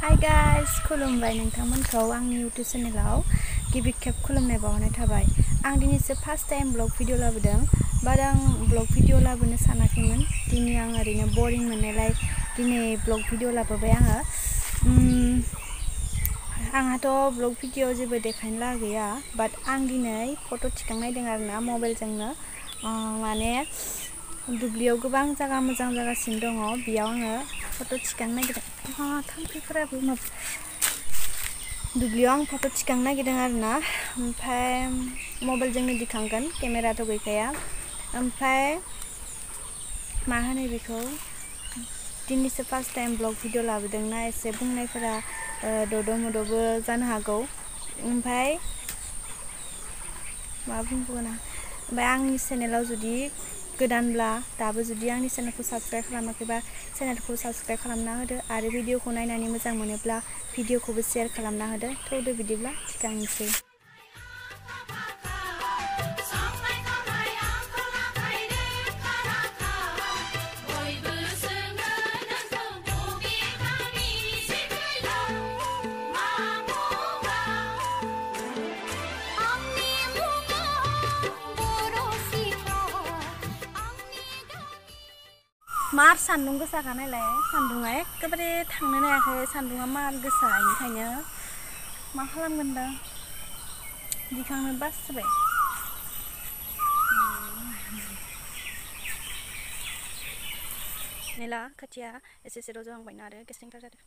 Hi guys खुलुमबाय नोंथांमोनखौ आंनि YouTube चेनेलाव गिबि खेब खुलुमनाय बावहरनाय थाबाय। आं दिनैसो फार्स्ट टाइम ब्लग भिडिअ लाबोदों बाट आं ब्लग भिडिअ लाबोनो सानाखैमोन। दिनै आं ओरैनो बरिं मोननायलाय दिनै ब्लग भिडिअ लाबोबाय आङो। आंहाथ' ब्लग भिडिअ जेबो देखायनो लागा गैया बाट आं दिनै फट' थिखांनायदों आरोना मबाइलजोंनो माने दुब्लियाव गोबां जायगा मोजां जागासिनो दङ बेयाव आङो फट' थिखांनो नागिरदों। थाम्फैफोराबो दुब्लियाव आं फट' थिखांनो नागिरदों आरोना ओमफ्राय मबाइलजोंनो दिखांगोन केमेराथ' गैखाया। ओमफ्राय मा होनो बेखौ दिनैसो फार्स्ट टाइम ब्लग भिडिअ लाबोदोंना एसे बुंनायफोरा दद' मद'बो जानो हागौ। ओमफ्राय मा बुंबावगोन आं ओमफ्राय आंनि चेनेलाव जुदि गोदानब्ला दाबो जुदि आंनि चेनेलखौ साबस्क्राइब खालामाखैबा चेनेलखौ साबस्क्राइब खालामना होदो आरो भिडिअखौ नायनानै मोजां मोनोब्ला भिडिअखौबो शेयार खालामना होदो। थौदो बिदिब्ला थिखांनोसै। मार सान्दुं गोसाखा नायलाय सान्दुंआ एखेबारे थांनो हायाखै सान्दुंआ मार गोसा बेनिखायनो मा खालामगोन दा दिखांनो बासोबाय। मेला खोथिया एसे एसे रजहांबायना आरो गेसेंथार जादों।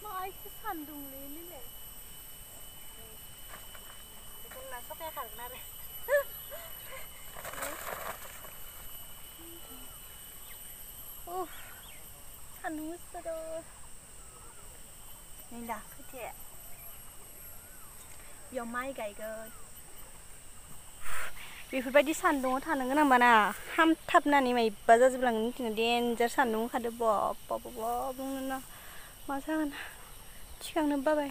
मा एसे सान्दुंलै नैलाय जोंना सखाया खारगोन आरो सान्दुं गोसाथार नै दा खोथिया बेयाव माइ गायगोन। बेफोरबायदि सान्दुङाव थानो गोनांबाना हामथाबनानै मायबा जाजोबलांगोन मिथिनो देन्जार सान्दुं ओंखारदो बाबा बुंनोना मा जागोन थिखांनो बाबाय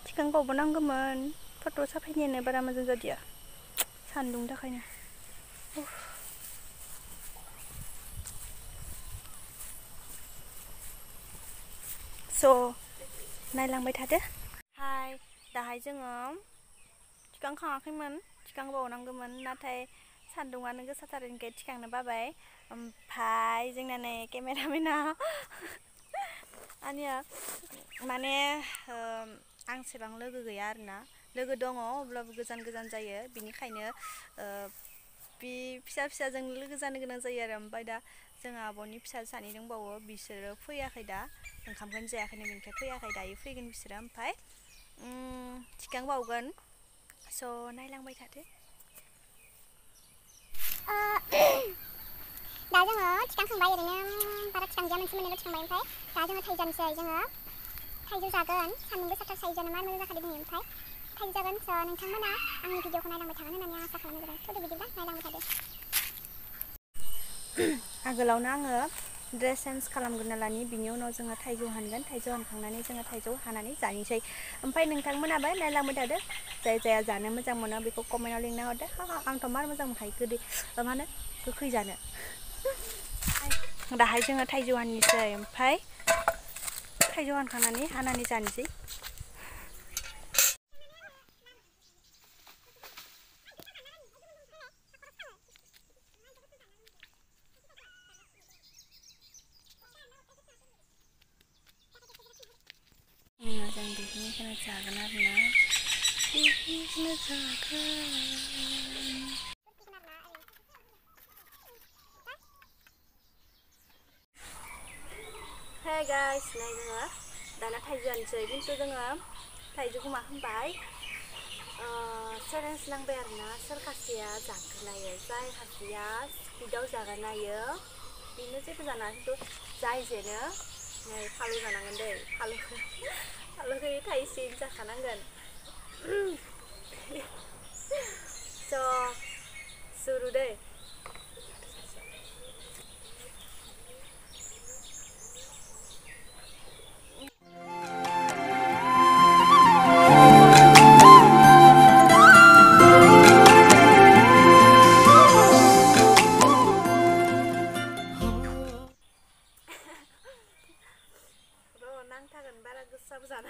थिखांबावबो नांगौमोन फट' साफायनायानो बारा मोजां जादिया सान्दुंनि थाखायनो। नायलांबाय थादो। हाय दाहाय जोङो थिखांखाङाखैमोन थिखांबावनांगौमोन नाथाय सान्दुङानो गोसाथारनिखाय थिखांनो बाबाय। ओमफ्राय जोंना नै केमेरामेना आंनिया माने आंसेबां लोगो गैया आरोना लोगो दङ अब्लाबो गोजान गोजान जायो बिनिखायनो बि फिसाजों लोगो जानो गोनां जायो आरो। ओमफ्राय दा जोंहा आब'नि फिसा सानै दंबावो बिसोरो फैयाखै दा ओंखामखौनो जायाखैनो बेनिखाय फैयाखै दायो फैगोन बिसोरो। ओमफ्राय थिखांबावगोन नायलांबाय थादो। दा जोङो थिखांखांबाय ओरैनो बारा थिखांजाया मोनसे मोननैल' थिखांबाय। ओमफ्राय दा जोङो थाइजौ जानोसै जोङो थाइजौ जागोन सान्दुं गोसाथार थाइजौआनो मार मोजां जाखादों दिनै। ओमफ्राय थाइजौ जागोन नोंथांमोना आंनि भिडिअखौ नायलांबाय थागोन होननानै आं आसा खालामनाय जाबाय। थौदो बिदिब्ला नायलांबाय थादो। आगोलावनो आङो ड्रेस चेन्ज खालामग्रोना लानि बिनि उनाव जोङो थाइजौ हानगोन थाइजौ हानखांनानै जोङो थाइजौ हानानै जानोसै। ओमफ्राय नोंथांमोनाबो नायलांबाय थादो जाय जाया जानो मोजां मोनो बेखौ कमेन्टआव लिंना हरदो। आंथ' मार मोजां मोनखायो गोदै मा होनो गोखै जानो। दाहाय जोङो थाइजौ हाननोसै ओमफ्राय थाइजौ हानखांनानै हानानै जानोसै। जों बेखौनो जागोन आरोना बेखौनो जागोन। Hey guys, नाय जोङो दाना थाइजौ जानोसै खिन्थु जोङो थाइजौखौ मा होनबाय चेलेन्ज नांबाय आरोना सोर खासेया जागोलायो जाय खासेया स्पिडाव जागानायो बेनो जेबो जानाङा खिन्थु जाय जेनो नै फालु जानांगोन दै फालुखौ थाइसेयैनो जाखानांगोन। सुरु दै जाना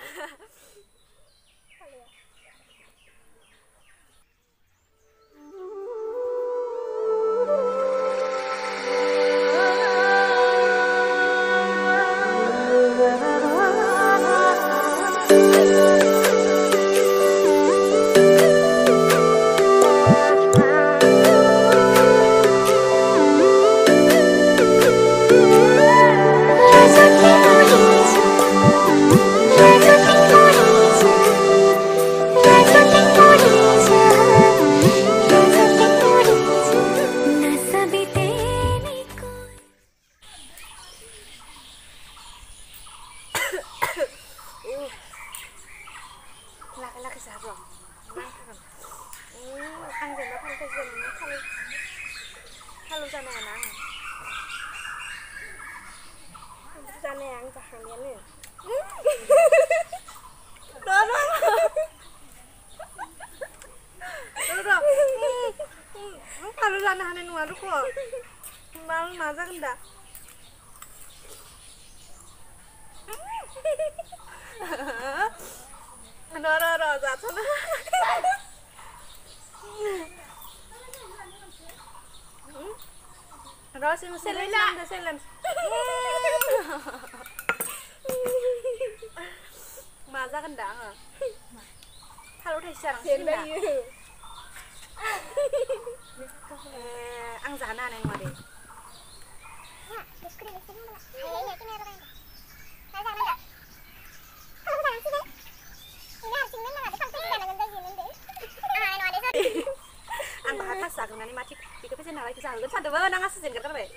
laki sahabat, ang ganda kan kasi kalau sana nang, sana yang cahang dia ni, kalau sana hanya nuar kok, malu masak enggak? Nora jatuh na. Rose mo silence. Maza kan dah. Kalau dah siang sini dah. Ang sana neng mari. Ya, diskusi di sini mana? Ayahnya kini apa kan? Saya sana dah. Kalau sana sini. Ini harus ingin mana? Sampai di sana ganda gini deh. Ah, ini ada satu. Ang batas sa kung nani mati. Ikaw pa sinalay ka sa hanggang sa dawa nang asasin ka tabi.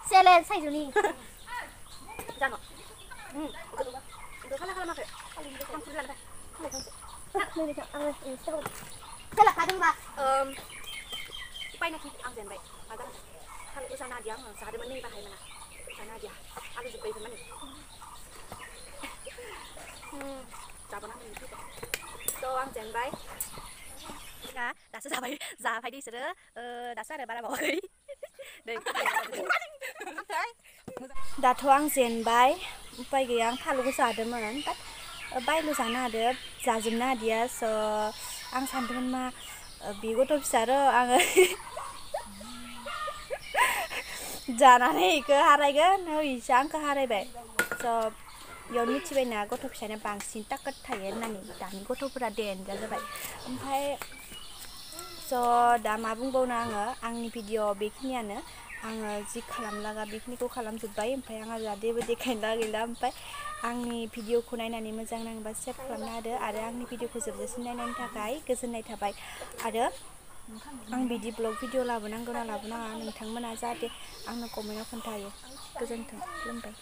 Selen saya juni. Jano. Udah kalah mak. Kamu sudah ada. Salah kadang ba? Ipay na kit ang zen bay. Ada. Kalau usana dia ang sa ada man ni bahay mana. Sana dia. Aku jupay man. Chào bạn mình tôi ăn chén bay đã sẽ ra phải đi sửa đã sát được ba bảo ấy đã thoáng chén bay bay cái ăn thà lúc sao được mà tắt bay lúc sáng nào được ra dùm na dia so ăn sáng được mà bị có tôi sợ đó ăn जानानै इखो हारायगोन इसा आंखो हारायबाय स' बेयाव मिथिबायना गथ' फिसाना बांसिन ताकत थायो होननानै दानि गथ'फोरा देनजार जाबाय ओमफ्राय स' दा मा बुंबावनो आङो आंनि भिडिअ बेखिनियानो आङो जि खालामलागा बेखिनिखौ खालामजोब्बाय ओमफ्राय आंहा दा जेबो देखायनो गैला ओमफ्राय आंनि भिडिअखौ नायनानै मोजां नाङोबा सेभ खालामना होदो आरो आंनि भिडिअखौ जोबजासिम नायनायनि थाखाय गोजोननाय थाबाय आरो आं बिदि ब्लग भिडिअ लाबोनांगौ ना लाबोनाङा नोंथांमोना जाहाथे आंनो कमेन्टआव खोन्थायो गोजोन्थों खुलुमबाय